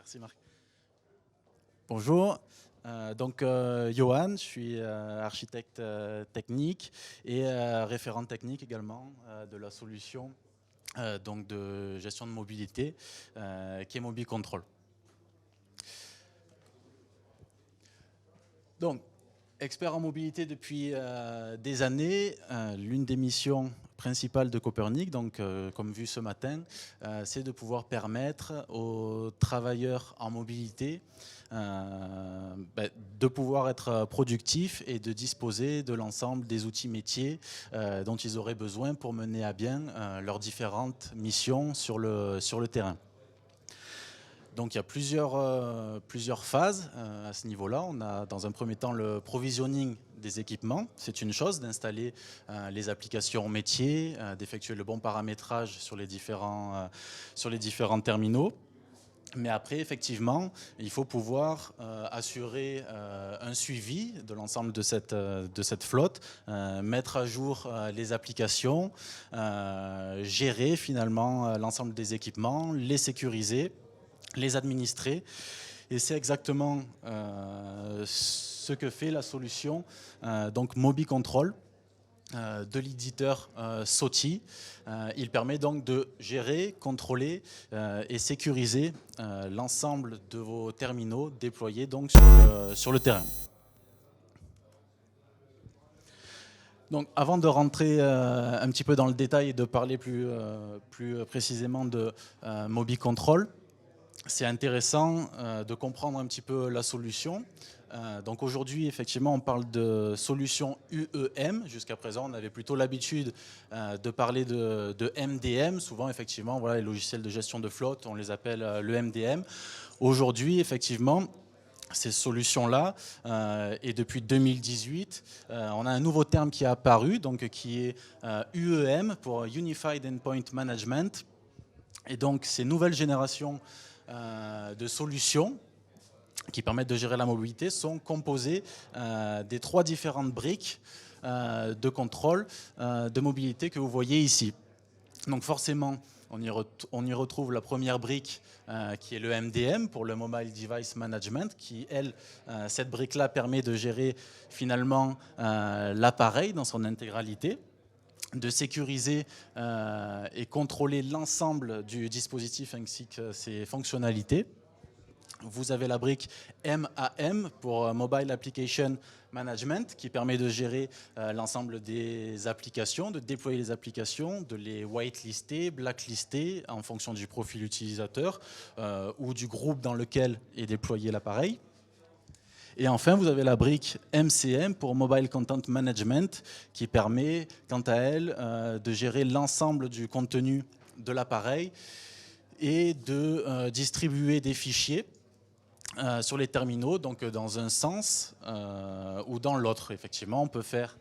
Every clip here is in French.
Merci Marc. Bonjour, Johan, je suis architecte technique et référent technique également de la solution de gestion de mobilité qui est MobiControl. Donc, expert en mobilité depuis des années, l'une des missions principales de Copernic, comme vu ce matin, c'est de pouvoir permettre aux travailleurs en mobilité de pouvoir être productifs et de disposer de l'ensemble des outils métiers dont ils auraient besoin pour mener à bien leurs différentes missions sur le terrain. Donc il y a plusieurs phases à ce niveau-là. On a dans un premier temps le provisioning des équipements. C'est une chose d'installer les applications métiers, d'effectuer le bon paramétrage sur les différents terminaux. Mais après, effectivement, il faut pouvoir assurer un suivi de l'ensemble de cette flotte, mettre à jour les applications, gérer finalement l'ensemble des équipements, les sécuriser, les administrer. Et c'est exactement ce que fait la solution MobiControl de l'éditeur SOTI. Il permet donc de gérer, contrôler et sécuriser l'ensemble de vos terminaux déployés donc sur le terrain. Donc, avant de rentrer un petit peu dans le détail et de parler plus précisément de MobiControl, c'est intéressant de comprendre un petit peu la solution. Donc aujourd'hui, effectivement, on parle de solution UEM. Jusqu'à présent, on avait plutôt l'habitude de parler de MDM. Souvent, effectivement, voilà, les logiciels de gestion de flotte, on les appelle le MDM. Aujourd'hui, effectivement, ces solutions-là, et depuis 2018, on a un nouveau terme qui est apparu, donc qui est UEM pour Unified Endpoint Management. Et donc, ces nouvelles générations de solutions qui permettent de gérer la mobilité sont composées des 3 différentes briques de contrôle de mobilité que vous voyez ici. Donc forcément, on y retrouve la première brique qui est le MDM pour le Mobile Device Management qui, cette brique-là permet de gérer finalement l'appareil dans son intégralité, de sécuriser et contrôler l'ensemble du dispositif ainsi que ses fonctionnalités. Vous avez la brique MAM pour Mobile Application Management qui permet de gérer l'ensemble des applications, de déployer les applications, de les whitelister, blacklister en fonction du profil utilisateur ou du groupe dans lequel est déployé l'appareil. Et enfin, vous avez la brique MCM pour Mobile Content Management qui permet, quant à elle, de gérer l'ensemble du contenu de l'appareil et de distribuer des fichiers sur les terminaux, donc dans un sens ou dans l'autre. Effectivement, on peut faire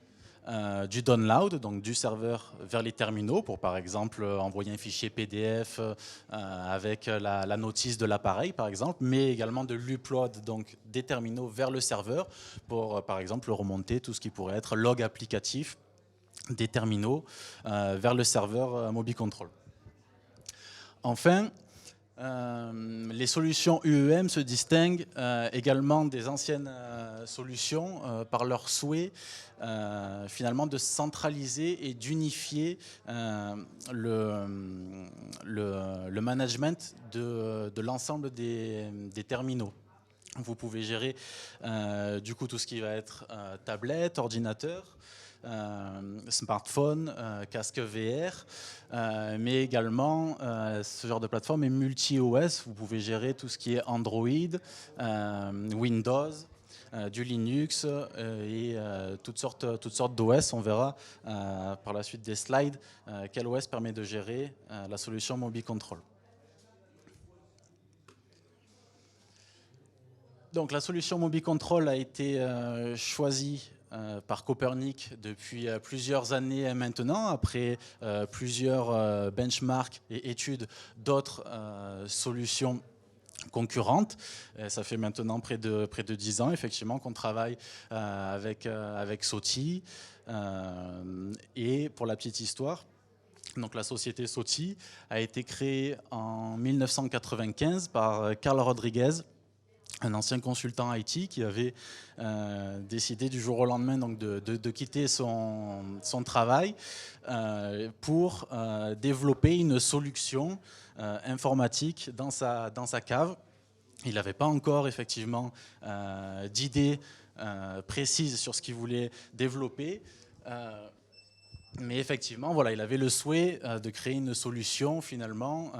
du download, donc du serveur vers les terminaux pour par exemple envoyer un fichier PDF avec la notice de l'appareil par exemple, mais également de l'upload donc des terminaux vers le serveur pour par exemple remonter tout ce qui pourrait être log applicatif des terminaux vers le serveur MobiControl. Enfin, les solutions UEM se distinguent également des anciennes solutions par leur souhait finalement de centraliser et d'unifier le management de l'ensemble des terminaux. Vous pouvez gérer du coup tout ce qui va être tablette, ordinateur, smartphone, casque VR, mais également ce genre de plateforme est multi-OS. Vous pouvez gérer tout ce qui est Android, Windows, du Linux et toutes sortes d'OS. On verra par la suite des slides quel OS permet de gérer la solution MobiControl. Donc la solution MobiControl a été choisie par Copernic depuis plusieurs années maintenant, après plusieurs benchmarks et études d'autres solutions concurrentes. Ça fait maintenant près de 10 ans effectivement qu'on travaille avec SOTI. Et pour la petite histoire, Donc la société SOTI a été créée en 1995 par Carl Rodriguez, un ancien consultant IT qui avait décidé du jour au lendemain donc de quitter son travail pour développer une solution informatique dans sa cave. Il n'avait pas encore effectivement d'idées précises sur ce qu'il voulait développer. Mais effectivement, voilà, il avait le souhait de créer une solution finalement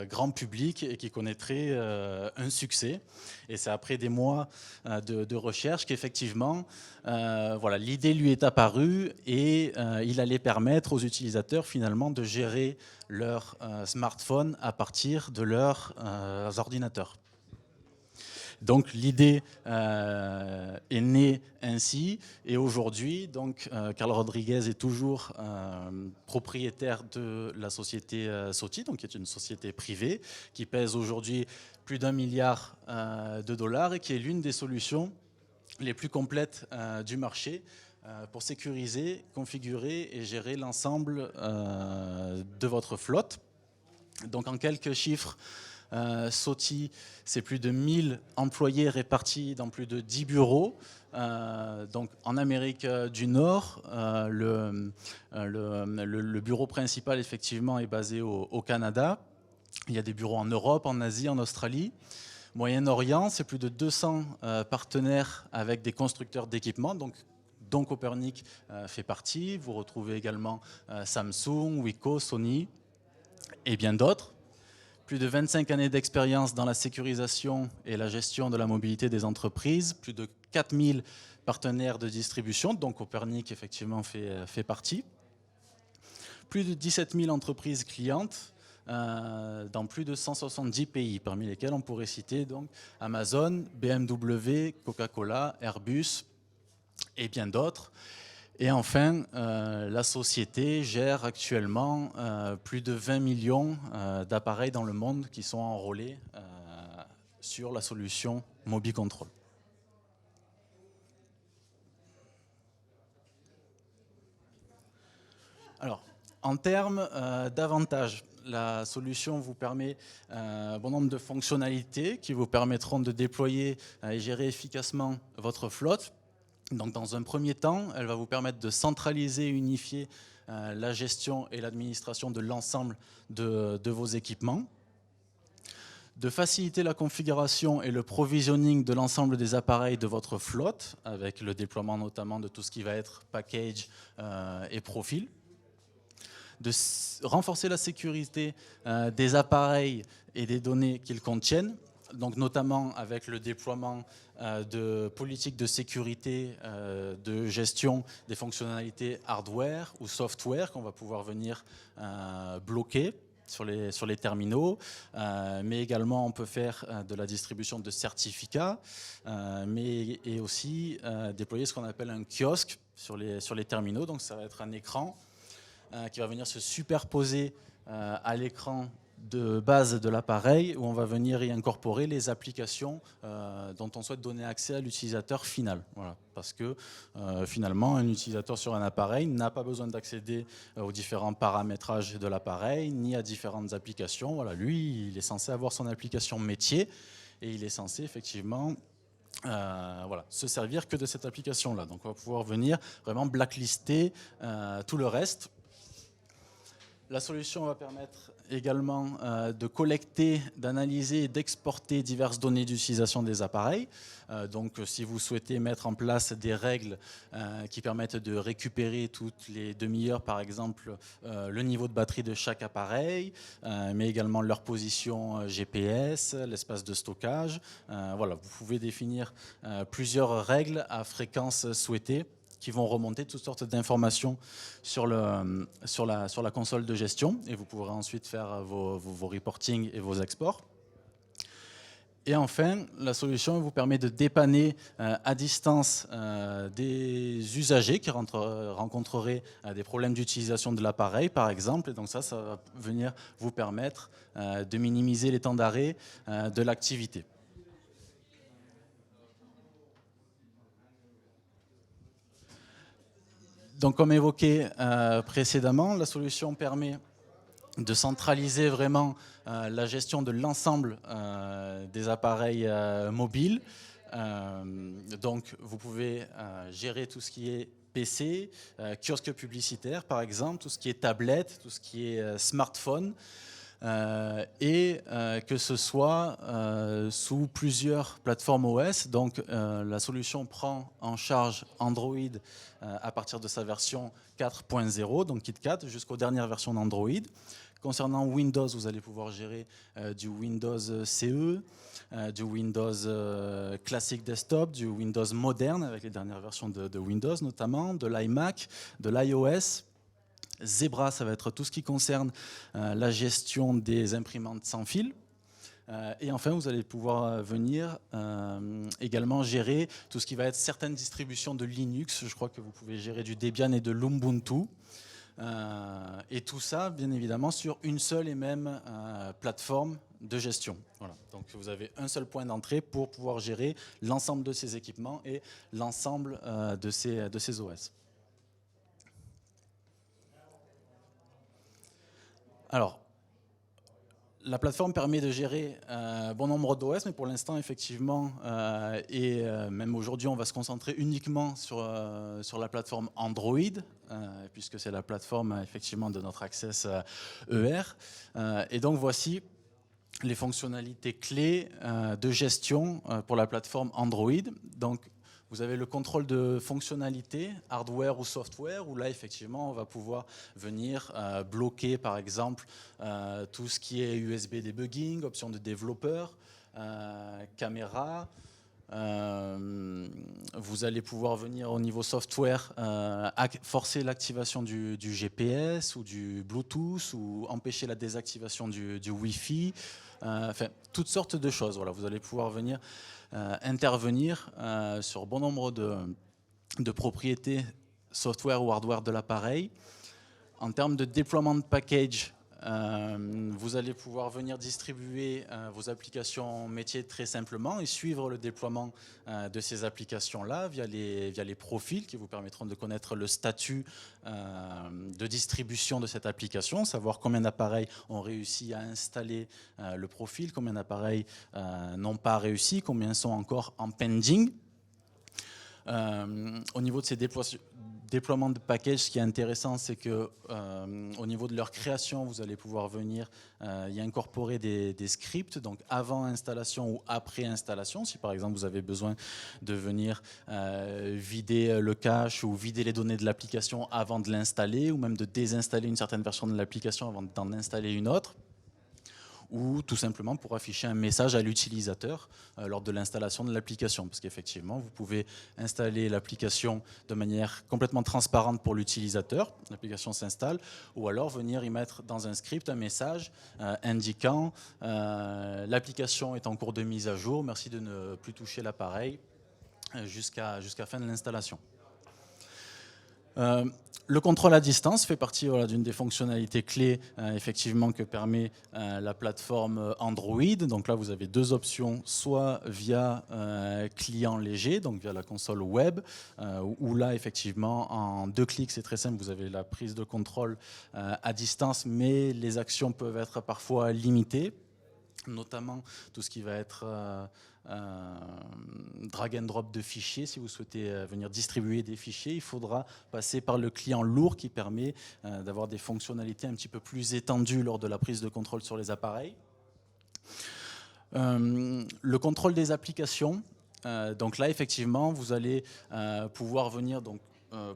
grand public et qui connaîtrait un succès. Et c'est après des mois de recherche qu'effectivement, voilà, l'idée lui est apparue et il allait permettre aux utilisateurs finalement de gérer leur smartphone à partir de leurs ordinateurs. Donc l'idée est née ainsi et aujourd'hui, donc Carl Rodriguez est toujours propriétaire de la société SOTI, donc qui est une société privée qui pèse aujourd'hui plus d'1 milliard de dollars et qui est l'une des solutions les plus complètes du marché pour sécuriser, configurer et gérer l'ensemble de votre flotte. Donc en quelques chiffres, SOTI, c'est plus de 1000 employés répartis dans plus de 10 bureaux. Donc en Amérique du Nord, le bureau principal effectivement est basé au Canada. Il y a des bureaux en Europe, en Asie, en Australie. Moyen-Orient, c'est plus de 200 partenaires avec des constructeurs d'équipements. Donc Copernic fait partie. Vous retrouvez également Samsung, Wiko, Sony et bien d'autres. Plus de 25 années d'expérience dans la sécurisation et la gestion de la mobilité des entreprises, plus de 4000 partenaires de distribution, dont Copernic effectivement fait partie. Plus de 17 000 entreprises clientes dans plus de 170 pays, parmi lesquels on pourrait citer donc Amazon, BMW, Coca-Cola, Airbus et bien d'autres. Et enfin, la société gère actuellement plus de 20 millions d'appareils dans le monde qui sont enrôlés sur la solution MobiControl. Alors, en termes d'avantages, la solution vous permet un bon nombre de fonctionnalités qui vous permettront de déployer et gérer efficacement votre flotte. Donc, dans un premier temps, elle va vous permettre de centraliser et unifier la gestion et l'administration de l'ensemble de vos équipements, de faciliter la configuration et le provisioning de l'ensemble des appareils de votre flotte, avec le déploiement notamment de tout ce qui va être package et profil, de renforcer la sécurité des appareils et des données qu'ils contiennent, donc notamment avec le déploiement de politiques de sécurité, de gestion des fonctionnalités hardware ou software qu'on va pouvoir venir bloquer sur les terminaux, mais également on peut faire de la distribution de certificats, et aussi déployer ce qu'on appelle un kiosque sur les terminaux. Donc ça va être un écran qui va venir se superposer à l'écran de base de l'appareil où on va venir y incorporer les applications dont on souhaite donner accès à l'utilisateur final. Voilà. Parce que finalement, un utilisateur sur un appareil n'a pas besoin d'accéder aux différents paramétrages de l'appareil ni à différentes applications. Voilà. Lui, il est censé avoir son application métier et il est censé effectivement voilà, se servir que de cette application-là. Donc on va pouvoir venir vraiment blacklister tout le reste. La solution va permettre également de collecter, d'analyser et d'exporter diverses données d'utilisation des appareils. Donc si vous souhaitez mettre en place des règles qui permettent de récupérer toutes les demi-heures par exemple le niveau de batterie de chaque appareil, mais également leur position GPS, l'espace de stockage. Voilà, vous pouvez définir plusieurs règles à fréquence souhaitée qui vont remonter toutes sortes d'informations sur la console de gestion et vous pourrez ensuite faire vos reporting et vos exports. Et enfin, la solution vous permet de dépanner à distance des usagers qui rencontreraient des problèmes d'utilisation de l'appareil, par exemple. Et donc ça va venir vous permettre de minimiser les temps d'arrêt de l'activité. Donc, comme évoqué précédemment, la solution permet de centraliser vraiment la gestion de l'ensemble des appareils mobiles. Donc vous pouvez gérer tout ce qui est PC, kiosque publicitaire par exemple, tout ce qui est tablette, tout ce qui est smartphone, et que ce soit sous plusieurs plateformes OS. Donc la solution prend en charge Android à partir de sa version 4.0, donc KitKat, jusqu'aux dernières versions d'Android. Concernant Windows, vous allez pouvoir gérer du Windows CE, du Windows classique desktop, du Windows moderne avec les dernières versions de Windows notamment, de l'iMac, de l'iOS. Zebra, ça va être tout ce qui concerne la gestion des imprimantes sans fil. Et enfin, vous allez pouvoir venir également gérer tout ce qui va être certaines distributions de Linux. Je crois que vous pouvez gérer du Debian et de l'Ubuntu. Et tout ça, bien évidemment, sur une seule et même plateforme de gestion. Voilà. Donc vous avez un seul point d'entrée pour pouvoir gérer l'ensemble de ces équipements et l'ensemble de ces OS. Alors, la plateforme permet de gérer un bon nombre d'OS, mais pour l'instant, effectivement, et même aujourd'hui, on va se concentrer uniquement sur la plateforme Android, puisque c'est la plateforme, effectivement, de notre Access ER. Et donc, voici les fonctionnalités clés de gestion pour la plateforme Android. Donc, vous avez le contrôle de fonctionnalités, hardware ou software, où là, effectivement, on va pouvoir venir bloquer, par exemple, tout ce qui est USB debugging, option de développeur, caméra. Vous allez pouvoir venir au niveau software forcer l'activation du GPS ou du Bluetooth ou empêcher la désactivation du Wi-Fi. Enfin, toutes sortes de choses. Voilà, vous allez pouvoir venir intervenir sur bon nombre de propriétés software ou hardware de l'appareil. En termes de déploiement de package, vous allez pouvoir venir distribuer vos applications métiers très simplement et suivre le déploiement de ces applications-là via les profils qui vous permettront de connaître le statut de distribution de cette application, savoir combien d'appareils ont réussi à installer le profil, combien d'appareils n'ont pas réussi, combien sont encore en pending. Au niveau de ces déploiement de package, ce qui est intéressant, c'est que au niveau de leur création, vous allez pouvoir venir y incorporer des scripts, donc avant installation ou après installation. Si par exemple vous avez besoin de venir vider le cache ou vider les données de l'application avant de l'installer, ou même de désinstaller une certaine version de l'application avant d'en installer une autre, ou tout simplement pour afficher un message à l'utilisateur lors de l'installation de l'application. Parce qu'effectivement, vous pouvez installer l'application de manière complètement transparente pour l'utilisateur, l'application s'installe, ou alors venir y mettre dans un script un message indiquant l'application est en cours de mise à jour, merci de ne plus toucher l'appareil jusqu'à fin de l'installation. Le contrôle à distance fait partie d'une des fonctionnalités clés effectivement que permet la plateforme Android. Donc là, vous avez deux options, soit via client léger, donc via la console web, où là, effectivement, en 2 clics, c'est très simple, vous avez la prise de contrôle à distance, mais les actions peuvent être parfois limitées, notamment tout ce qui va être drag and drop de fichiers. Si vous souhaitez venir distribuer des fichiers, il faudra passer par le client lourd qui permet d'avoir des fonctionnalités un petit peu plus étendues lors de la prise de contrôle sur les appareils. Le contrôle des applications. Donc là, effectivement, vous allez pouvoir venir, donc,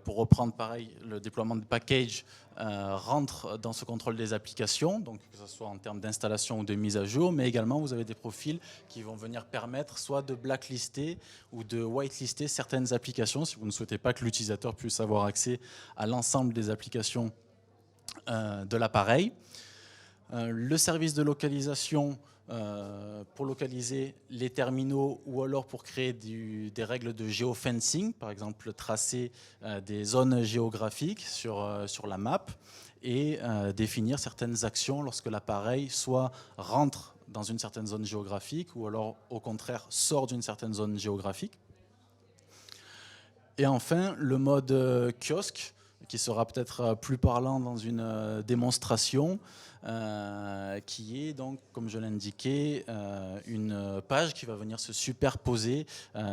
pour reprendre pareil, le déploiement de package rentre dans ce contrôle des applications, donc que ce soit en termes d'installation ou de mise à jour, mais également vous avez des profils qui vont venir permettre soit de blacklister ou de whitelister certaines applications si vous ne souhaitez pas que l'utilisateur puisse avoir accès à l'ensemble des applications de l'appareil. Le service de localisation pour localiser les terminaux ou alors pour créer des règles de géofencing, par exemple tracer des zones géographiques sur la map et définir certaines actions lorsque l'appareil soit rentre dans une certaine zone géographique ou alors au contraire sort d'une certaine zone géographique. Et enfin, le mode kiosque. qui sera peut-être plus parlant dans une démonstration, qui est donc, comme je l'indiquais, une page qui va venir se superposer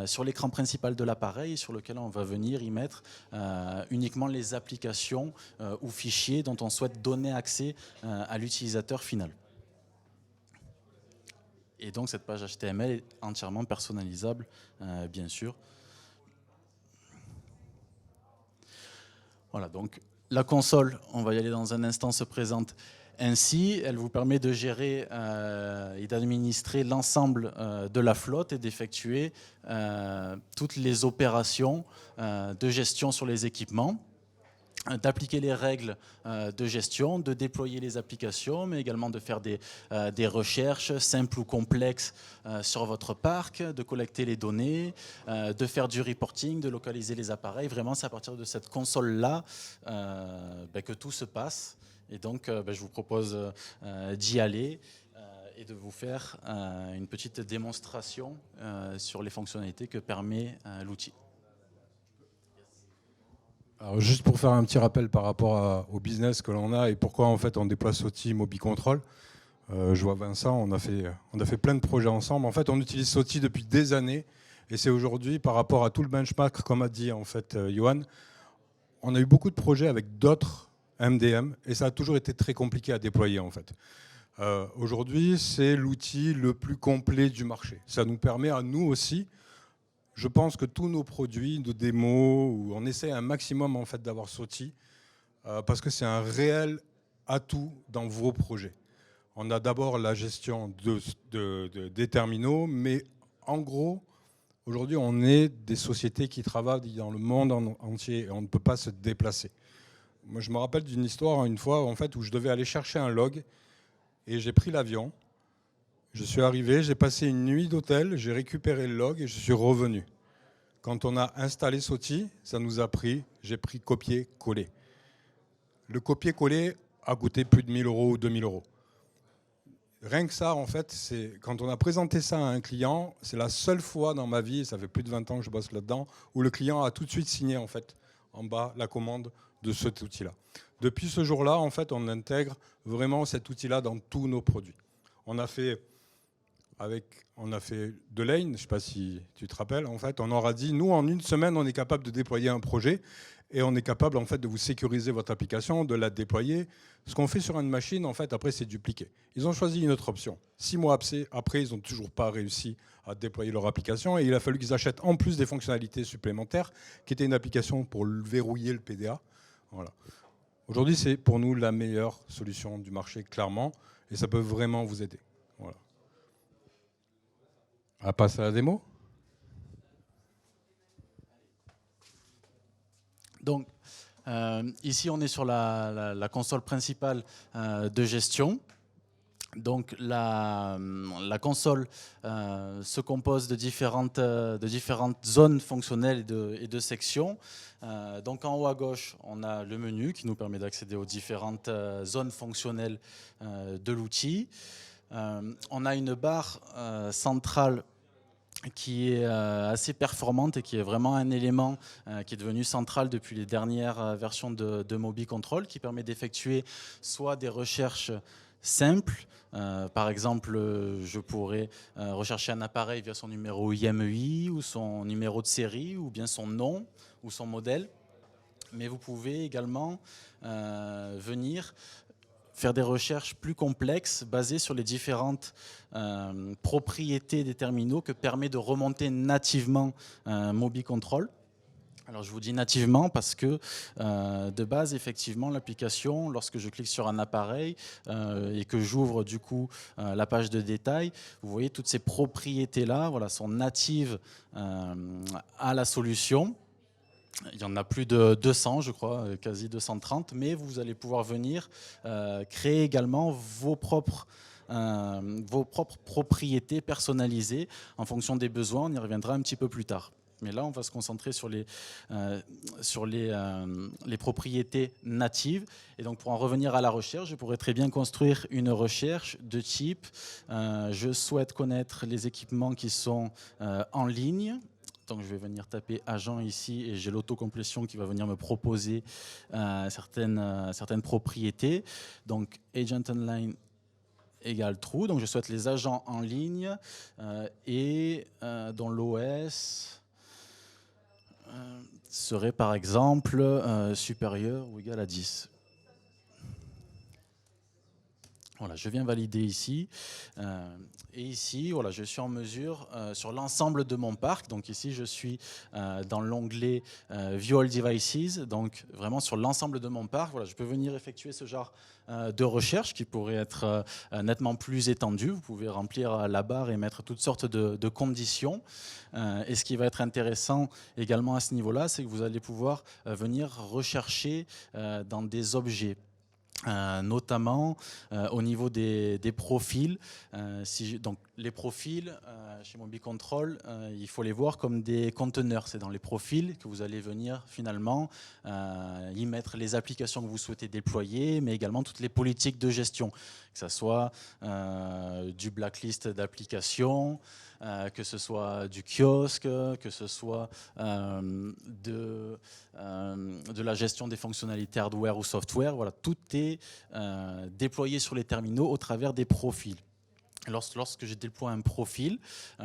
sur l'écran principal de l'appareil, sur lequel on va venir y mettre uniquement les applications ou fichiers dont on souhaite donner accès à l'utilisateur final. Et donc cette page HTML est entièrement personnalisable, bien sûr. Voilà, donc la console, on va y aller dans un instant, se présente ainsi. Elle vous permet de gérer et d'administrer l'ensemble de la flotte et d'effectuer toutes les opérations de gestion sur les équipements, d'appliquer les règles de gestion, de déployer les applications, mais également de faire des recherches simples ou complexes sur votre parc, de collecter les données, de faire du reporting, de localiser les appareils. Vraiment, c'est à partir de cette console-là que tout se passe. Et donc, je vous propose d'y aller et de vous faire une petite démonstration sur les fonctionnalités que permet l'outil. Alors juste pour faire un petit rappel par rapport au business que l'on a et pourquoi en fait on déploie Soti MobiControl. Je vois Vincent, on a fait plein de projets ensemble. En fait, on utilise Soti depuis des années et c'est aujourd'hui par rapport à tout le benchmark, comme a dit en fait Johan, on a eu beaucoup de projets avec d'autres MDM et ça a toujours été très compliqué à déployer en fait. Aujourd'hui, c'est l'outil le plus complet du marché. Ça nous permet à nous aussi. Je pense que tous nos produits, nos démos, on essaie un maximum en fait d'avoir Soti parce que c'est un réel atout dans vos projets. On a d'abord la gestion des terminaux, mais en gros, aujourd'hui, on est des sociétés qui travaillent dans le monde entier et on ne peut pas se déplacer. Moi, je me rappelle d'une histoire une fois en fait, où je devais aller chercher un log et j'ai pris l'avion. Je suis arrivé, j'ai passé une nuit d'hôtel, j'ai récupéré le log et je suis revenu. Quand on a installé Soti, ça nous a pris, j'ai pris copier-coller. Le copier-coller a coûté plus de 1 000 € ou 2 000 €. Rien que ça, en fait, quand on a présenté ça à un client, c'est la seule fois dans ma vie, ça fait plus de 20 ans que je bosse là-dedans, où le client a tout de suite signé en fait, en bas la commande de cet outil-là. Depuis ce jour-là, en fait, on intègre vraiment cet outil-là dans tous nos produits. On a fait de Lane, je ne sais pas si tu te rappelles, en fait, on aura dit, nous, en une semaine, on est capable de déployer un projet et on est capable, en fait, de vous sécuriser votre application, de la déployer. Ce qu'on fait sur une machine, en fait, après, c'est dupliqué. Ils ont choisi une autre option. 6 mois après, ils n'ont toujours pas réussi à déployer leur application et il a fallu qu'ils achètent en plus des fonctionnalités supplémentaires qui étaient une application pour verrouiller le PDA. Voilà. Aujourd'hui, c'est pour nous la meilleure solution du marché, clairement, et ça peut vraiment vous aider. Voilà. On va passer à la démo. Donc, ici, on est sur la console principale de gestion. Donc, la console se compose de différentes zones fonctionnelles et de sections. Donc, en haut à gauche, on a le menu qui nous permet d'accéder aux différentes zones fonctionnelles de l'outil. On a une barre centrale qui est assez performante et qui est vraiment un élément qui est devenu central depuis les dernières versions de MobiControl, qui permet d'effectuer soit des recherches simples. Par exemple, je pourrais rechercher un appareil via son numéro IMEI ou son numéro de série ou bien son nom ou son modèle. Mais vous pouvez également venir faire des recherches plus complexes basées sur les différentes propriétés des terminaux que permet de remonter nativement MobiControl. Alors je vous dis nativement parce que de base, effectivement, l'application, lorsque je clique sur un appareil et que j'ouvre du coup la page de détail, vous voyez toutes ces propriétés-là, voilà, sont natives à la solution. Il y en a plus de 200, je crois, quasi 230, mais vous allez pouvoir venir créer également vos propres propriétés personnalisées en fonction des besoins. On y reviendra un petit peu plus tard. Mais là, on va se concentrer sur les propriétés natives. Et donc, pour en revenir à la recherche, je pourrais très bien construire une recherche de type je souhaite connaître les équipements qui sont en ligne. Donc je vais venir taper agent ici et j'ai l'autocomplétion qui va venir me proposer certaines propriétés. Donc agent online égale true. Donc je souhaite les agents en ligne et dont l'OS serait par exemple supérieur ou égal à 10. Voilà, je viens valider ici. Et ici, voilà, je suis en mesure sur l'ensemble de mon parc. Donc ici, je suis dans l'onglet View All Devices. Donc vraiment sur l'ensemble de mon parc, voilà, je peux venir effectuer ce genre de recherche qui pourrait être nettement plus étendu. Vous pouvez remplir la barre et mettre toutes sortes de conditions. Et ce qui va être intéressant également à ce niveau-là, c'est que vous allez pouvoir venir rechercher dans des objets. Notamment au niveau des profils. Donc les profils, chez MobiControl, il faut les voir comme des conteneurs. C'est dans les profils que vous allez venir finalement y mettre les applications que vous souhaitez déployer, mais également toutes les politiques de gestion, que ce soit du blacklist d'applications, que ce soit du kiosque, que ce soit de la gestion des fonctionnalités hardware ou software. Voilà, tout est déployé sur les terminaux au travers des profils. Lorsque je déploie un profil,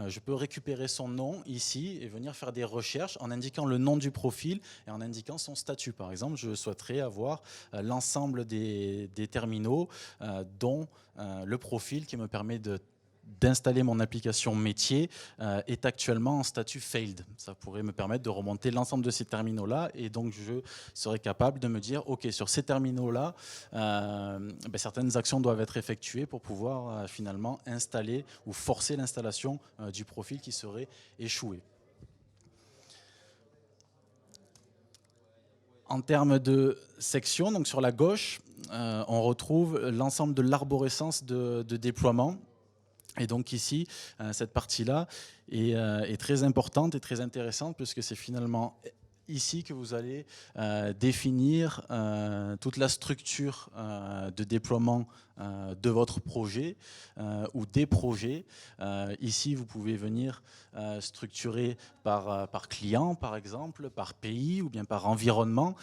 je peux récupérer son nom ici et venir faire des recherches en indiquant le nom du profil et en indiquant son statut. Par exemple, je souhaiterais avoir l'ensemble des terminaux dont le profil qui me permet d'installer mon application métier est actuellement en statut failed. Ça pourrait me permettre de remonter l'ensemble de ces terminaux-là et donc je serais capable de me dire ok, sur ces terminaux-là, certaines actions doivent être effectuées pour pouvoir finalement installer ou forcer l'installation du profil qui serait échoué. En termes de section, donc sur la gauche, on retrouve l'ensemble de l'arborescence de déploiement. Et donc ici, cette partie-là est très importante et très intéressante puisque c'est finalement ici que vous allez définir toute la structure de déploiement de votre projet ou des projets. Ici, vous pouvez venir structurer par client, par exemple, par pays ou bien par environnement.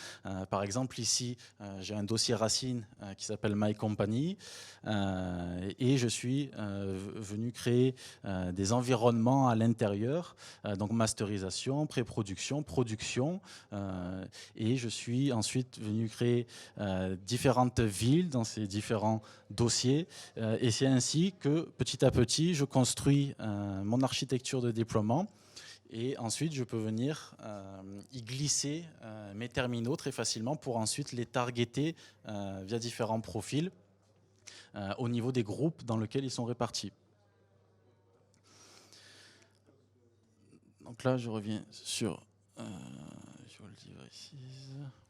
Par exemple, ici, j'ai un dossier racine qui s'appelle My Company et je suis venu créer des environnements à l'intérieur, donc masterisation, pré-production, production, et je suis ensuite venu créer différentes villes dans ces différents dossiers et c'est ainsi que petit à petit je construis mon architecture de déploiement et ensuite je peux venir y glisser mes terminaux très facilement pour ensuite les targeter via différents profils au niveau des groupes dans lesquels ils sont répartis. Donc là je reviens sur View All Devices.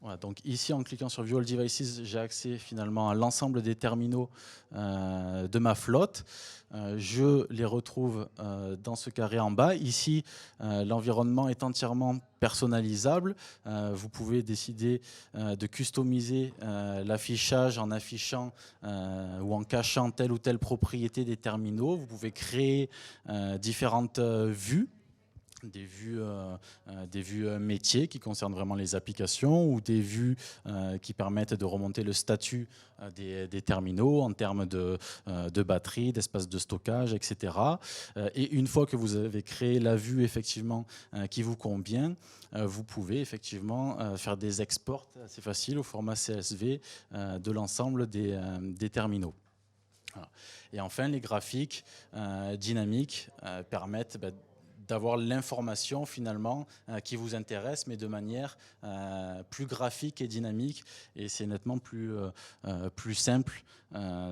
Voilà, donc ici, en cliquant sur View All Devices, j'ai accès finalement à l'ensemble des terminaux de ma flotte. Je les retrouve dans ce carré en bas. Ici, l'environnement est entièrement personnalisable. Vous pouvez décider de customiser l'affichage en affichant ou en cachant telle ou telle propriété des terminaux. Vous pouvez créer différentes vues. Des vues métiers qui concernent vraiment les applications ou des vues qui permettent de remonter le statut des terminaux en termes de batterie, d'espace de stockage, etc. Et une fois que vous avez créé la vue effectivement qui vous convient, vous pouvez effectivement faire des exports assez faciles au format CSV de l'ensemble des terminaux. Voilà. Et enfin, les graphiques dynamiques permettent d'avoir l'information finalement qui vous intéresse, mais de manière plus graphique et dynamique. Et c'est nettement plus simple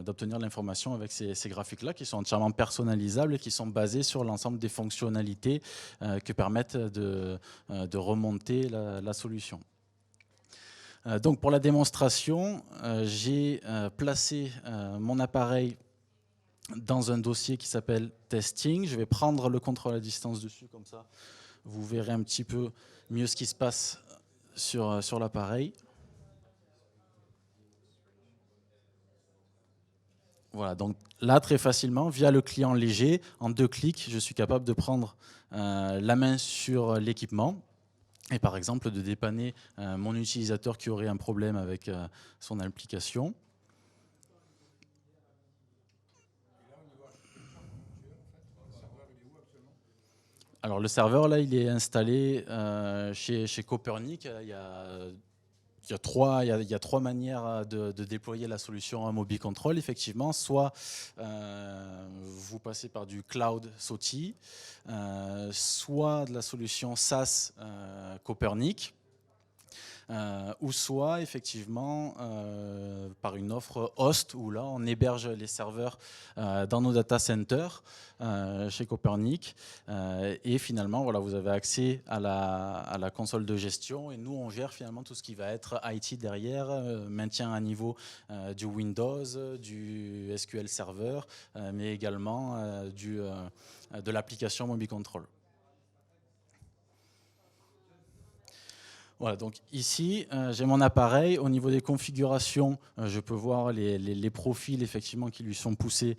d'obtenir l'information avec ces graphiques-là qui sont entièrement personnalisables et qui sont basés sur l'ensemble des fonctionnalités que permettent de remonter la solution. Donc pour la démonstration, j'ai placé mon appareil dans un dossier qui s'appelle testing. Je vais prendre le contrôle à distance dessus, comme ça vous verrez un petit peu mieux ce qui se passe sur l'appareil. Voilà, donc là, très facilement, via le client léger, en 2 clics, je suis capable de prendre la main sur l'équipement et par exemple de dépanner mon utilisateur qui aurait un problème avec son application. Alors le serveur, là, il est installé chez Copernic. Il y a trois manières de déployer la solution MobiControl, effectivement. Soit vous passez par du cloud SOTI, soit de la solution SaaS Copernic, ou soit effectivement par une offre host où là on héberge les serveurs dans nos data centers chez Copernic et finalement voilà, vous avez accès à la console de gestion et nous on gère finalement tout ce qui va être IT derrière, maintien à niveau du Windows, du SQL Server mais également de l'application MobiControl. Voilà, donc ici, j'ai mon appareil. Au niveau des configurations, je peux voir les profils effectivement qui lui sont poussés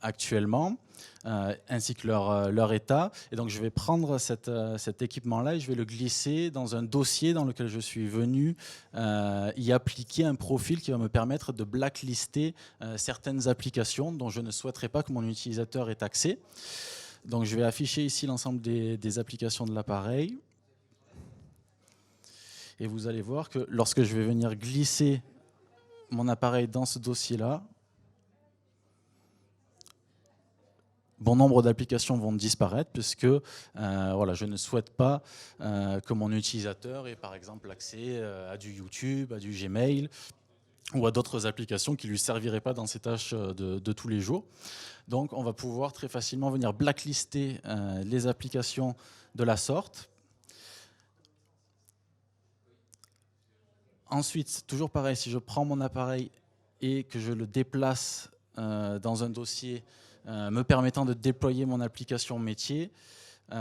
actuellement, ainsi que leur état. Et donc, je vais prendre cet équipement-là et je vais le glisser dans un dossier dans lequel je suis venu y appliquer un profil qui va me permettre de blacklister certaines applications dont je ne souhaiterais pas que mon utilisateur ait accès. Donc, je vais afficher ici l'ensemble des applications de l'appareil. Et vous allez voir que lorsque je vais venir glisser mon appareil dans ce dossier-là, bon nombre d'applications vont disparaître puisque voilà, je ne souhaite pas que mon utilisateur ait par exemple accès à du YouTube, à du Gmail ou à d'autres applications qui ne lui serviraient pas dans ses tâches de tous les jours. Donc on va pouvoir très facilement venir blacklister les applications de la sorte. Ensuite, toujours pareil, si je prends mon appareil et que je le déplace dans un dossier me permettant de déployer mon application métier, et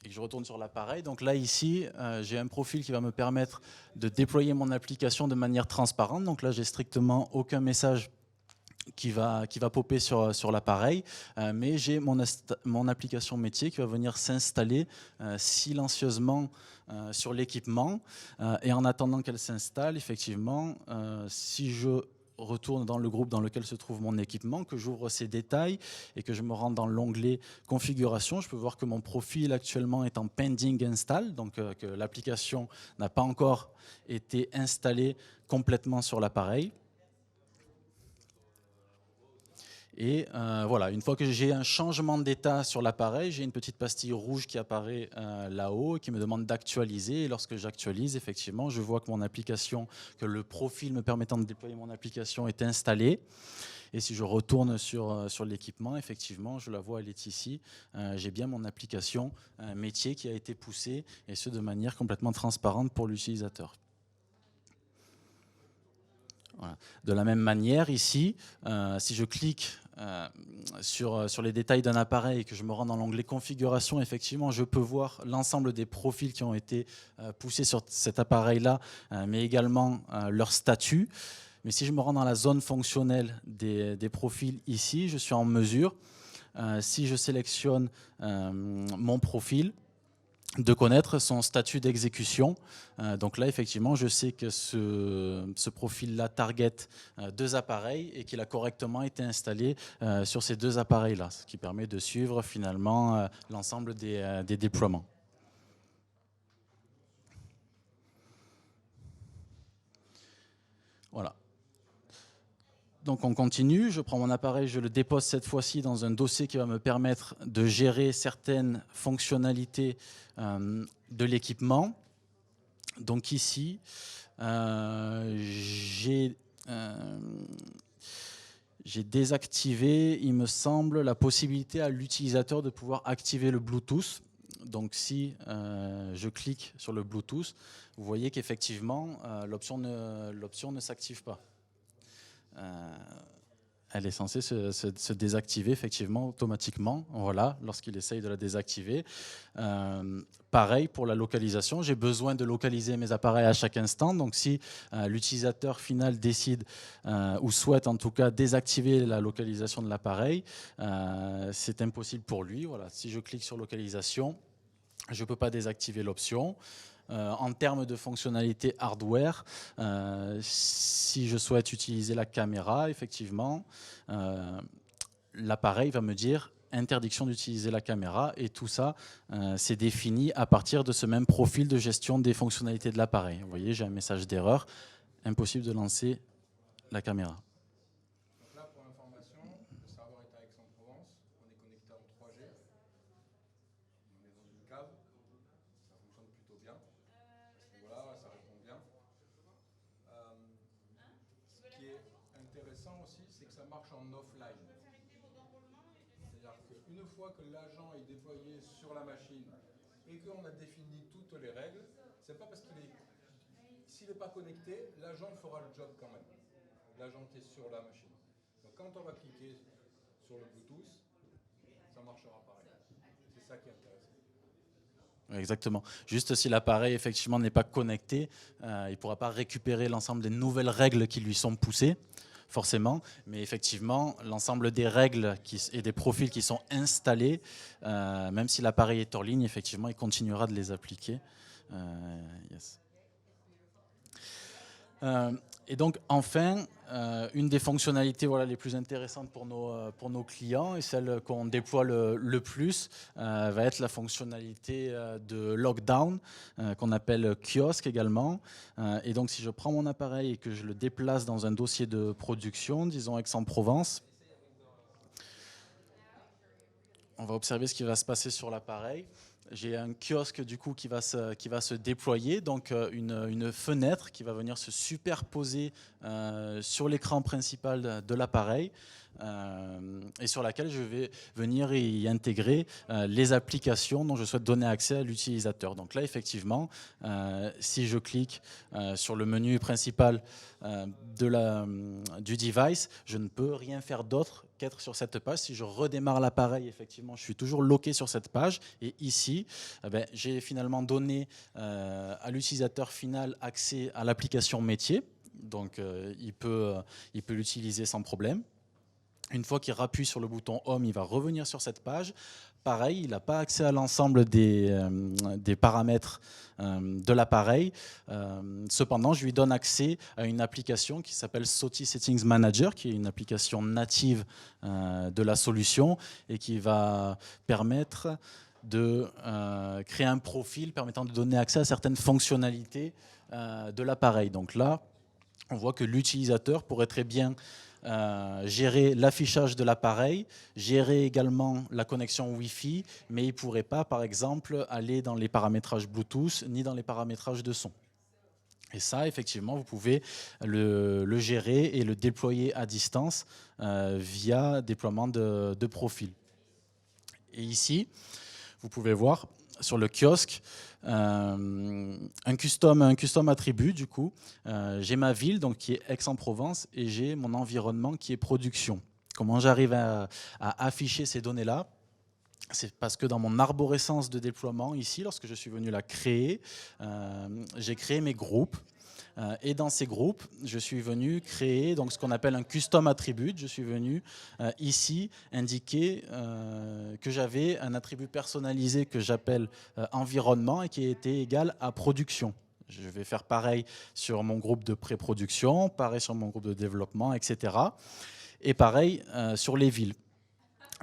que je retourne sur l'appareil, donc là ici, j'ai un profil qui va me permettre de déployer mon application de manière transparente. Donc là, j'ai strictement aucun message qui va popper sur l'appareil, mais j'ai mon application métier qui va venir s'installer silencieusement sur l'équipement. Et en attendant qu'elle s'installe, effectivement, si je retourne dans le groupe dans lequel se trouve mon équipement, que j'ouvre ces détails et que je me rends dans l'onglet configuration, je peux voir que mon profil actuellement est en pending install, donc que l'application n'a pas encore été installée complètement sur l'appareil. Et voilà, une fois que j'ai un changement d'état sur l'appareil, j'ai une petite pastille rouge qui apparaît là-haut et qui me demande d'actualiser. Et lorsque j'actualise, effectivement, je vois que mon application, que le profil me permettant de déployer mon application est installé. Et si je retourne sur l'équipement, effectivement, je la vois, elle est ici. J'ai bien mon application métier qui a été poussée, et ce de manière complètement transparente pour l'utilisateur. Voilà. De la même manière, ici, si je clique sur les détails d'un appareil et que je me rends dans l'onglet configuration, effectivement, je peux voir l'ensemble des profils qui ont été poussés sur cet appareil-là, mais également leur statut. Mais si je me rends dans la zone fonctionnelle des profils ici, je suis en mesure, si je sélectionne mon profil, de connaître son statut d'exécution. Donc là, effectivement, je sais que ce profil-là target 2 appareils et qu'il a correctement été installé sur ces 2 appareils-là, ce qui permet de suivre finalement l'ensemble des déploiements. Voilà. Donc on continue, je prends mon appareil, je le dépose cette fois-ci dans un dossier qui va me permettre de gérer certaines fonctionnalités de l'équipement. Donc ici, j'ai désactivé, il me semble, la possibilité à l'utilisateur de pouvoir activer le Bluetooth. Donc si je clique sur le Bluetooth, vous voyez qu'effectivement, l'option ne s'active pas. Elle est censée se désactiver effectivement automatiquement, voilà, lorsqu'il essaye de la désactiver. Pareil pour la localisation, j'ai besoin de localiser mes appareils à chaque instant. Donc si l'utilisateur final décide ou souhaite en tout cas désactiver la localisation de l'appareil, c'est impossible pour lui. Voilà, si je clique sur localisation, je ne peux pas désactiver l'option. En termes de fonctionnalité hardware, si je souhaite utiliser la caméra, effectivement, l'appareil va me dire interdiction d'utiliser la caméra, et tout ça, c'est défini à partir de ce même profil de gestion des fonctionnalités de l'appareil. Vous voyez, j'ai un message d'erreur, impossible de lancer la caméra. Donc là, pour information, le serveur est à Aix-en-Provence, on est connecté en 3G, on est dans une cave, ça fonctionne plutôt bien. Voilà, ça répond bien. Ce qui est intéressant aussi, c'est que ça marche en offline. C'est-à-dire qu'une fois que l'agent est déployé sur la machine et qu'on a défini toutes les règles, c'est pas parce s'il n'est pas connecté, l'agent fera le job quand même. L'agent est sur la machine. Donc quand on va cliquer sur le Bluetooth, ça marchera pareil. C'est ça qui est intéressant. Exactement. Juste si l'appareil effectivement n'est pas connecté, il ne pourra pas récupérer l'ensemble des nouvelles règles qui lui sont poussées, forcément. Mais effectivement, l'ensemble des règles et des profils qui sont installés, même si l'appareil est hors ligne, effectivement, il continuera de les appliquer. Yes. Et donc, enfin, une des fonctionnalités les plus intéressantes pour nos clients et celle qu'on déploie le plus va être la fonctionnalité de lockdown qu'on appelle kiosque également. Et donc, si je prends mon appareil et que je le déplace dans un dossier de production, disons Aix-en-Provence, on va observer ce qui va se passer sur l'appareil. J'ai un kiosque du coup qui va se déployer, donc une fenêtre qui va venir se superposer sur l'écran principal de l'appareil et sur laquelle je vais venir y intégrer les applications dont je souhaite donner accès à l'utilisateur. Donc là effectivement, si je clique sur le menu principal du device, je ne peux rien faire d'autre qu'être sur cette page. Si je redémarre l'appareil, effectivement, je suis toujours loqué sur cette page. Et ici, j'ai finalement donné à l'utilisateur final accès à l'application métier. Donc, il peut l'utiliser sans problème. Une fois qu'il appuie sur le bouton Home, il va revenir sur cette page. Pareil, il n'a pas accès à l'ensemble des paramètres de l'appareil. Cependant, je lui donne accès à une application qui s'appelle SOTI Settings Manager, qui est une application native de la solution et qui va permettre de créer un profil permettant de donner accès à certaines fonctionnalités de l'appareil. Donc là, on voit que l'utilisateur pourrait très bien gérer l'affichage de l'appareil, gérer également la connexion Wi-Fi, mais il ne pourrait pas, par exemple, aller dans les paramétrages Bluetooth ni dans les paramétrages de son. Et ça, effectivement, vous pouvez le gérer et le déployer à distance via déploiement de profil. Et ici, vous pouvez voir sur le kiosque un custom attribut du coup. J'ai ma ville donc qui est Aix-en-Provence et j'ai mon environnement qui est production. Comment j'arrive à afficher ces données-là? C'est parce que dans mon arborescence de déploiement ici, lorsque je suis venu la créer, j'ai créé mes groupes. Et dans ces groupes, je suis venu créer donc, ce qu'on appelle un custom attribute. Je suis venu ici indiquer que j'avais un attribut personnalisé que j'appelle environnement et qui était égal à production. Je vais faire pareil sur mon groupe de pré-production, pareil sur mon groupe de développement, etc. Et pareil sur les villes.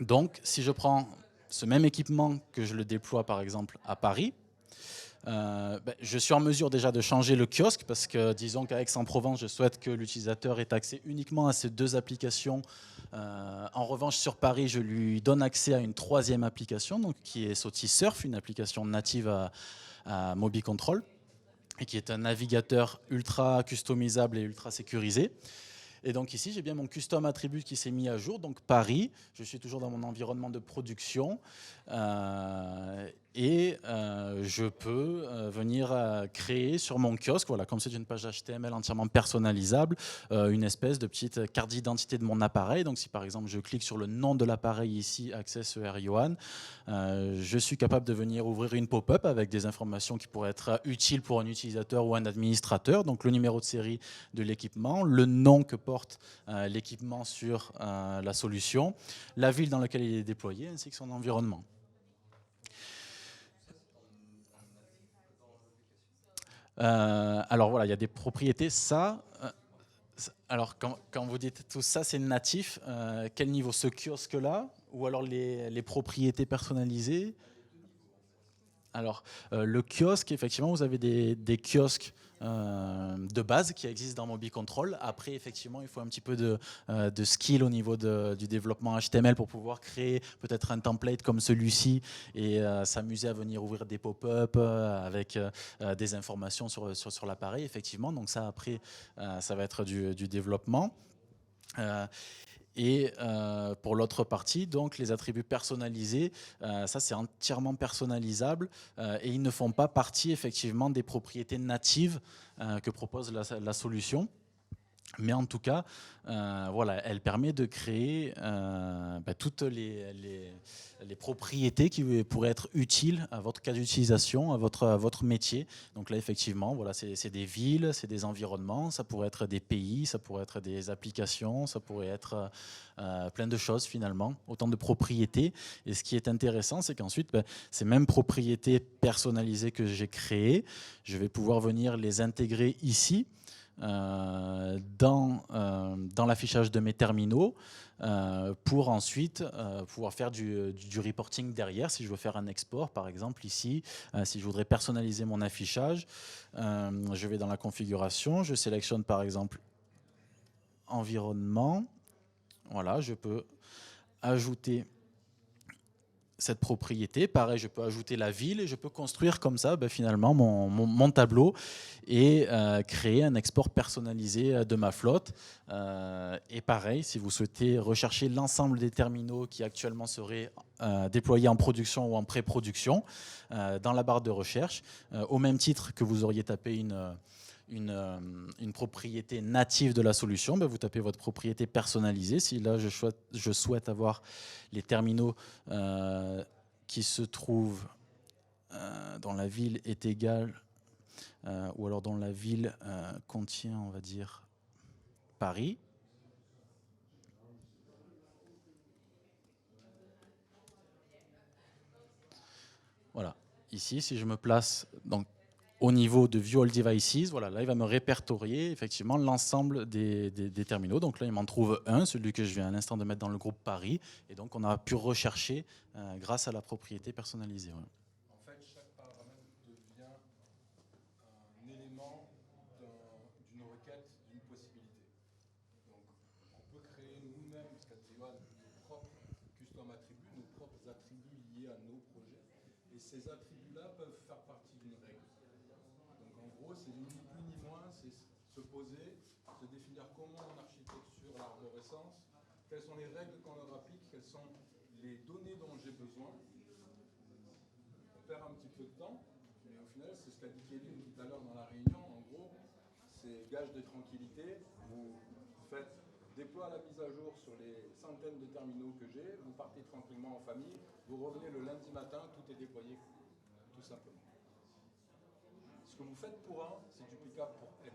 Donc, si je prends ce même équipement que je le déploie par exemple à Paris, je suis en mesure déjà de changer le kiosque parce que disons qu'à Aix-en-Provence, je souhaite que l'utilisateur ait accès uniquement à ces deux applications. En revanche, sur Paris, je lui donne accès à une troisième application donc, qui est SOTI Surf, une application native à MobiControl et qui est un navigateur ultra customisable et ultra sécurisé. Et donc ici, j'ai bien mon custom attribut qui s'est mis à jour. Donc Paris, je suis toujours dans mon environnement de production. Et je peux venir créer sur mon kiosque, voilà, comme c'est une page HTML entièrement personnalisable, une espèce de petite carte d'identité de mon appareil. Donc si par exemple je clique sur le nom de l'appareil ici, Access ER Johan, je suis capable de venir ouvrir une pop-up avec des informations qui pourraient être utiles pour un utilisateur ou un administrateur. Donc le numéro de série de l'équipement, le nom que porte l'équipement sur la solution, la ville dans laquelle il est déployé, ainsi que son environnement. Alors voilà, il y a des propriétés. Alors quand vous dites tout ça, c'est natif. Quel niveau? Ce kiosque-là? Ou alors les propriétés personnalisées? Alors, le kiosque, effectivement, vous avez des kiosques de base qui existent dans MobiControl. Après, effectivement, il faut un petit peu de skill au niveau du développement HTML pour pouvoir créer peut-être un template comme celui-ci et s'amuser à venir ouvrir des pop-up avec des informations sur l'appareil, effectivement. Donc ça, après, ça va être du développement. Et pour l'autre partie, donc les attributs personnalisés, ça c'est entièrement personnalisable et ils ne font pas partie effectivement des propriétés natives que propose la solution. Mais en tout cas, voilà, elle permet de créer toutes les propriétés qui pourraient être utiles à votre cas d'utilisation, à votre métier. Donc là, effectivement, voilà, c'est des villes, c'est des environnements, ça pourrait être des pays, ça pourrait être des applications, ça pourrait être plein de choses finalement, autant de propriétés. Et ce qui est intéressant, c'est qu'ensuite, ces mêmes propriétés personnalisées que j'ai créées, je vais pouvoir venir les intégrer ici. Dans l'affichage de mes terminaux pour ensuite pouvoir faire du reporting derrière si je veux faire un export par exemple ici, si je voudrais personnaliser mon affichage, je vais dans la configuration, je sélectionne par exemple environnement, voilà, je peux ajouter cette propriété. Pareil, je peux ajouter la ville et je peux construire comme ça finalement mon tableau et créer un export personnalisé de ma flotte. Et pareil, si vous souhaitez rechercher l'ensemble des terminaux qui actuellement seraient déployés en production ou en pré-production, dans la barre de recherche, au même titre que vous auriez tapé une propriété native de la solution, vous tapez votre propriété personnalisée. Si là je souhaite avoir les terminaux qui se trouvent dont la ville est égale ou alors dont la ville contient, on va dire, Paris. Voilà. Ici, si je me place donc au niveau de View All Devices, voilà, là, il va me répertorier effectivement l'ensemble des terminaux. Donc là, il m'en trouve un, celui que je viens à l'instant de mettre dans le groupe Paris. Et donc, on a pu rechercher grâce à la propriété personnalisée. Ouais. En fait, chaque paramètre devient un élément d'une requête, d'une possibilité. Donc, on peut créer nous-mêmes, parce qu'Adrian, nos propres custom attributs, nos propres attributs liés à nos projets. Et ces attributs-là peuvent faire partie d'une règle. Donc en gros, c'est ni plus ni moins, c'est se poser, se définir comment on architecte sur l'arborescence, quelles sont les règles qu'on leur applique, quelles sont les données dont j'ai besoin. On perd un petit peu de temps, mais au final, c'est ce qu'a dit Kevin tout à l'heure dans la réunion. En gros, c'est gage de tranquillité. Vous faites déploie la mise à jour sur les centaines de terminaux que j'ai, vous partez tranquillement en famille, vous revenez le lundi matin, tout est déployé, tout simplement. Ce que vous faites pour un, c'est duplicable pour N.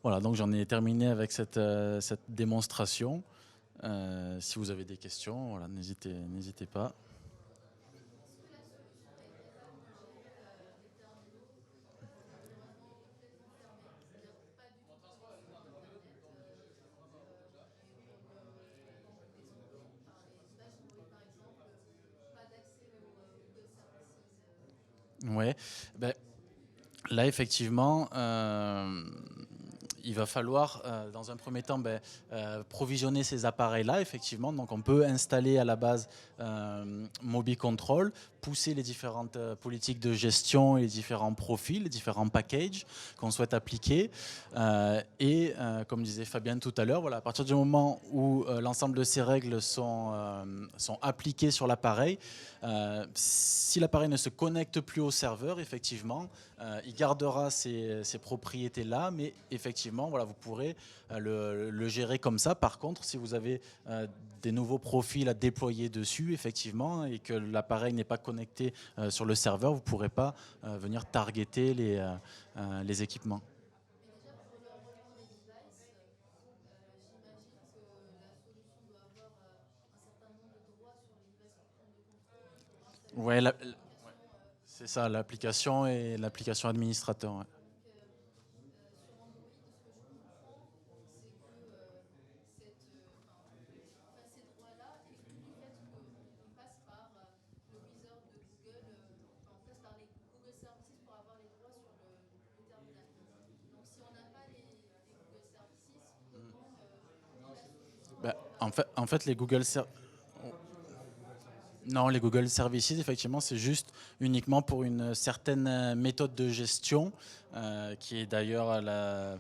Voilà, donc j'en ai terminé avec cette démonstration. Si vous avez des questions, voilà, n'hésitez pas. Ouais, là effectivement, il va falloir dans un premier temps provisionner ces appareils-là, effectivement. Donc on peut installer à la base MobiControl pousser les différentes politiques de gestion et les différents profils, les différents packages qu'on souhaite appliquer. Comme disait Fabien tout à l'heure, voilà, à partir du moment où l'ensemble de ces règles sont appliquées sur l'appareil, si l'appareil ne se connecte plus au serveur, effectivement, il gardera ces propriétés-là, mais effectivement, voilà, vous pourrez le gérer comme ça. Par contre, si vous avez des nouveaux profils à déployer dessus, effectivement, et que l'appareil n'est pas connecté sur le serveur, vous ne pourrez pas venir targeter les équipements. Ouais, c'est ça, l'application et l'application administrateur. Ouais. Bah, en fait, les non, les Google Services, effectivement, c'est juste uniquement pour une certaine méthode de gestion, qui est d'ailleurs la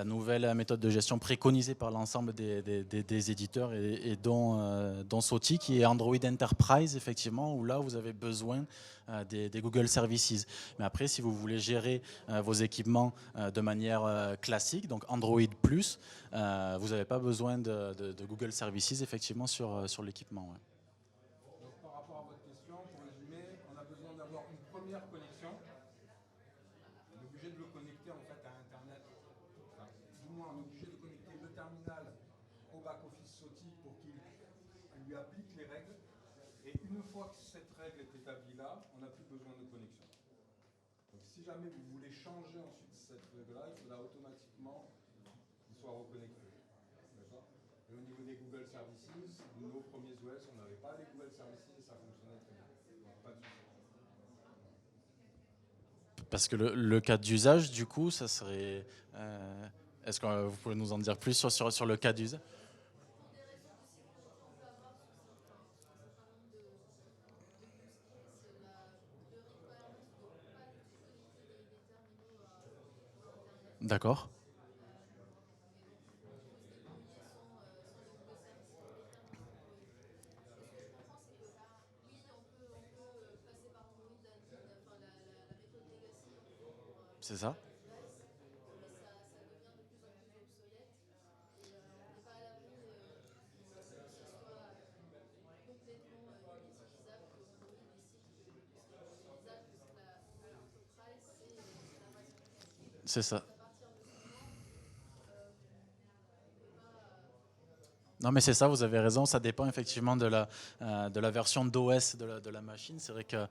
nouvelle méthode de gestion préconisée par l'ensemble des éditeurs et dont Soti, qui est Android Enterprise, effectivement, où là, vous avez besoin des Google Services. Mais après, si vous voulez gérer vos équipements de manière classique, donc Android+, vous n'avez pas besoin de Google Services, effectivement, sur l'équipement. Ouais. Par rapport à votre question, pour résumer, on a besoin d'avoir une première connexion. On est obligé de le connecter en fait à Internet. Enfin, du moins, on est obligé de connecter le terminal au back-office SOTI pour qu'il lui applique les règles. Et une fois que cette règle est établie là, on n'a plus besoin de connexion. Donc si jamais vous voulez changer ensuite cette règle-là, il faudra automatiquement qu'il soit reconnecté. D'accord ? Et au niveau des Google Services, nos premiers OS, on n'avait pas les Google Services et ça fonctionnait très bien. Donc, pas de souci. Parce que le cas d'usage, du coup, ça serait... est-ce que vous pouvez nous en dire plus sur le cas d'usage ? D'accord. C'est ça. C'est ça. Non, mais c'est ça, vous avez raison, ça dépend effectivement de la version d'OS de la machine. C'est vrai que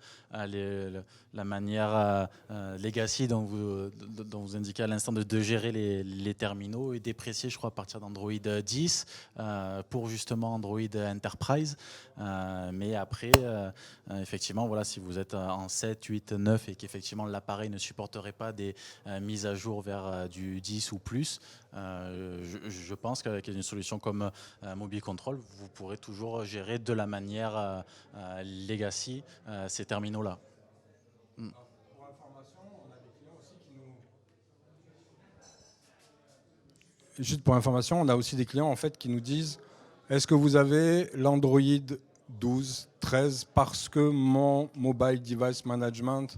la manière legacy dont vous indiquez à l'instant de gérer les terminaux est dépréciée, je crois, à partir d'Android 10 pour justement Android Enterprise. Mais après, effectivement, voilà, si vous êtes en 7, 8, 9 et qu'effectivement l'appareil ne supporterait pas des mises à jour vers du 10 ou plus, je pense qu'avec une solution comme Mobile Control, vous pourrez toujours gérer de la manière legacy ces terminaux-là. Pour information, on a des clients aussi qui nous... Juste pour information, on a aussi des clients en fait qui nous disent est-ce que vous avez l'Android 12, 13 parce que mon mobile device management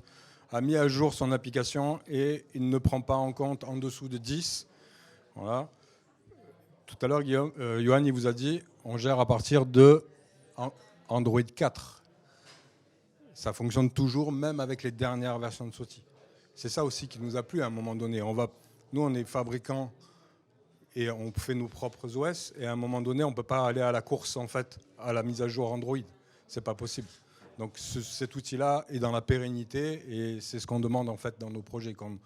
a mis à jour son application et il ne prend pas en compte en dessous de 10. Voilà. Tout à l'heure, Johan, il vous a dit on gère à partir de Android 4. Ça fonctionne toujours, même avec les dernières versions de SOTI. C'est ça aussi qui nous a plu à un moment donné. Nous, on est fabricants et on fait nos propres OS. Et à un moment donné, on ne peut pas aller à la course, en fait, à la mise à jour Android. Ce n'est pas possible. Donc cet outil-là est dans la pérennité et c'est ce qu'on demande, en fait, dans nos projets, qu'on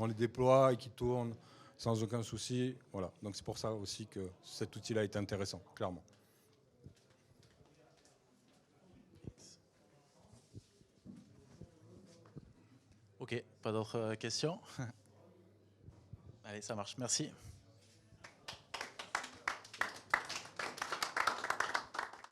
les déploie et qu'ils tournent sans aucun souci. Voilà. Donc c'est pour ça aussi que cet outil-là est intéressant, clairement. Ok, pas d'autres questions? Allez, ça marche. Merci.